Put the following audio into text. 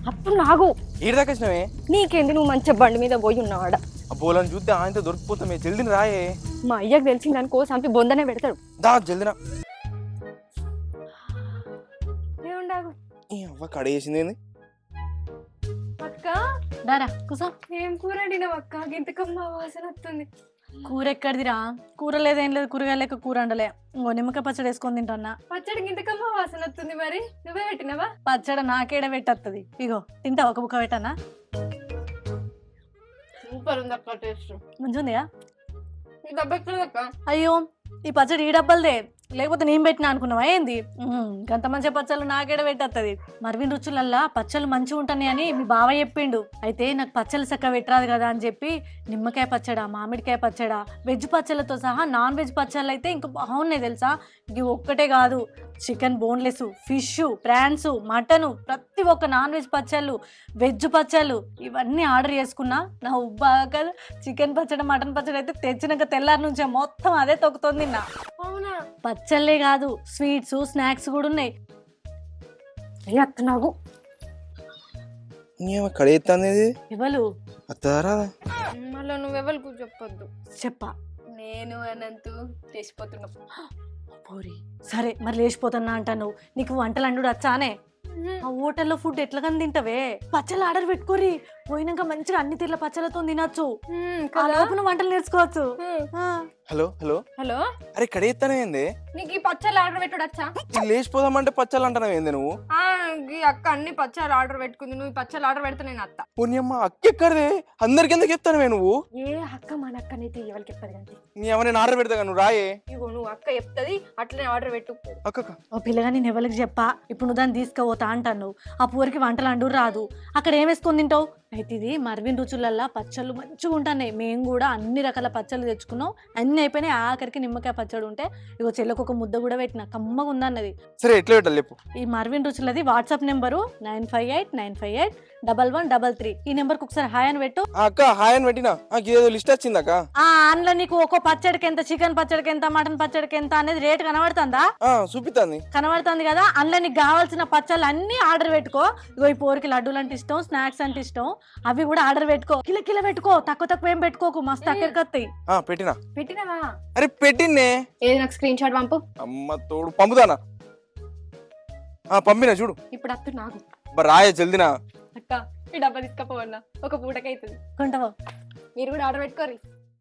అప్పుడు నాగు ఏడు దాకా వచ్చినావే? నీకేంది, నువ్వు మంచిగా బండి మీద పోయి ఉన్నావాడ. ఆ బోలని చూస్తే ఆయనతో దొరికిపోతామే. జల్దిని రాయే. మా అయ్యకు తెలిసింది అనుకో, సంపి బొందనే పెడతాడు. దా జల్దినా. ఏముండాగు ఈ అవ్వ కడేసింది. అక్క, దారా కూసో. ఏం కూర వండినావు అక్క? గింతకమ్మ వాసన వస్తుంది. కూర ఎక్కడిదిరా? కూర లేదేం లేదు, కూరగాయలు లెక్క కూర వండలే. ఇంకో నిమ్మకాయ పచ్చడి వేసుకొని తింటున్నా. పచ్చడి గింతకమ్మ వాసన వస్తుంది. మరి నువ్వే పెట్టినావా? పచ్చడి నాకేడ పెట్టత్తది. ఇగో తింటావా? ఒక బుక్క పెట్టానా? సూపర్ ఉంది అక్క, టేస్ట్ మంచిగా దెబ్బెక్కడక్క. అయ్యో, ఈ పచ్చడి ఈ డబ్బలదే, లేకపోతే నేను పెట్టినా అనుకున్నావా ఏంది? గంత మంచి పచ్చళ్ళు నాకేడ పెట్టత్తది. మర్విన్ రుచులల్లా పచ్చళ్ళు మంచిగా ఉంటాయి అని మీ బావ చెప్పిండు. అయితే నాకు పచ్చళ్ళు చక్కగా పెట్టరాదు కదా అని చెప్పి నిమ్మకాయ పచ్చడా, మామిడికాయ పచ్చడా, వెజ్ పచ్చళ్ళతో సహా నాన్ వెజ్ పచ్చళ్ళు అయితే ఇంకా బాగున్నాయి తెలుసా. ఇవి ఒక్కటే కాదు, chicken boneless, fish, prawns, mutton, ప్రతి ఒక్క నాన్ వెజ్ పచ్చళ్ళు, వెజ్ పచ్చళ్ళు ఇవన్నీ ఆర్డర్ చేసుకున్నా. నా ఉబ్బాక చికెన్ పచ్చడి, మటన్ పచ్చడి అయితే తెచ్చినాక తెల్లారి నుంచే మొత్తం అదే తొక్కుతుంది. నా అవునా? పచ్చళ్ళే కాదు, స్వీట్స్, స్నాక్స్ కూడా ఉన్నాయి. అత్తనాగు కడేస్తాంది ఎవరు? అత్తారా? మళ్ళీ నువ్వెవరికి చెప్పొద్దు. చెప్పా. నేను అనంతు చేసిపోతున్నావు. పోరి సరే, మరి లేచిపోతున్నా అంటాను. నీకు వంటలు అండు వచ్చానే? ఆ హోటల్లో ఫుడ్ ఎట్లాగని తింటావే? పచ్చళ్ళు ఆర్డర్ పెట్టుకోరి, పోయినాక మంచిగా అన్ని తీర్ల పచ్చళ్ళతో తినచ్చు. ఆ లోపల వంటలు నేర్చుకోవచ్చు. హలో హలో హలో, అరే కడేస్తానే ఏంది? నీకు ఈ పచ్చళ్ళు ఆర్డర్ పెట్టుడచ్చా? లేచిపోదామంటే పచ్చాలు అంటావు ఏంది నువ్వు? ఈ అక్క అన్ని పచ్చళ్ళు ఆర్డర్ పెట్టుకుంది. నువ్వు ఈ పచ్చళ్ళు ఆర్డర్ పెడితే నేను అత్త. పుణ్యమ్మ అక్కెక్కడదే? అందరికి ఎందుకు చెప్తానువే నువ్వు? ఏ అక్క మన అక్కనైతే ఎవరికి చెప్పదు కానీ. నీ ఏమన్నా నేను ఆర్డర్ పెడతా నువ్వు రాయే. ఇగో నువ్వు అక్క చెప్తుంది, అట్లనే ఆర్డర్ పెట్టు. అక్క ఓ పిల్లగా నేను ఎవరికి చెప్పా? ఇప్పుడు నువ్వు దాన్ని తీసుకుపోతా అంటాను. ఆ పూరికి వంటలు అండు రాదు, అక్కడ ఏం వేసుకొని తింటావు? అయితే ఇది మర్విన్ రుచులల్లా పచ్చళ్ళు మంచిగా ఉంటాయి. మేము కూడా అన్ని రకాల పచ్చళ్ళు తెచ్చుకున్నాం, అన్ని అయిపోయినాయి. ఆఖరికి నిమ్మకాయ పచ్చడి ఉంటే ఇగో చెల్లకు ఒక ముద్ద కూడా పెట్టిన, కమ్మగా ఉందన్నది. సరే ఎట్లా పెట్టాలి చెప్పు. ఈ మర్విన్ రుచులది వాట్సాప్ నెంబరు 9589581133. ఈ నెంబర్కి ఒకసారి హాయ్ అని పెట్టు. అక్క హాయ్ అని పెట్టినా ఏదో లిస్ట్ వచ్చింది అక్క. అందులో నీకు ఒక్కో పచ్చడికి ఎంత, చికెన్ పచ్చడికి ఎంత, మటన్ పచ్చడికి ఎంత అనేది రేట్ కనబడుతుందా? చూపిస్తాంది. కనబడుతుంది కదా. అందులో నీకు కావాల్సిన పచ్చళ్ళు అన్ని ఆర్డర్ పెట్టుకో. ఇగో ఈ పోరికి లడ్డూలు అంటే ఇష్టం, స్నాక్స్ అంటే ఇష్టం, అవి కూడా ఆర్డర్ పెట్టుకో. కిలో కిలో పెట్టుకో, తక్కువ తక్కువ ఏం పెట్టుకోకు, మస్తు అక్కడికి వస్తాయి. పెట్టినా. పెట్టినావా? అరే పెట్టిన్నే. ఏది నాకు స్క్రీన్ షాట్ పంపు. అమ్మ తోడు పంపుతానా? పంపినా చూడు. ఇప్పుడు అత్త నాకు రాయే జల్దినా. అక్క ఈ డబ్బా తీసుకపోవన్నా, ఒక పూటకైతుంది. కొంటావా? మీరు కూడా ఆర్డర్ పెట్టుకోరి.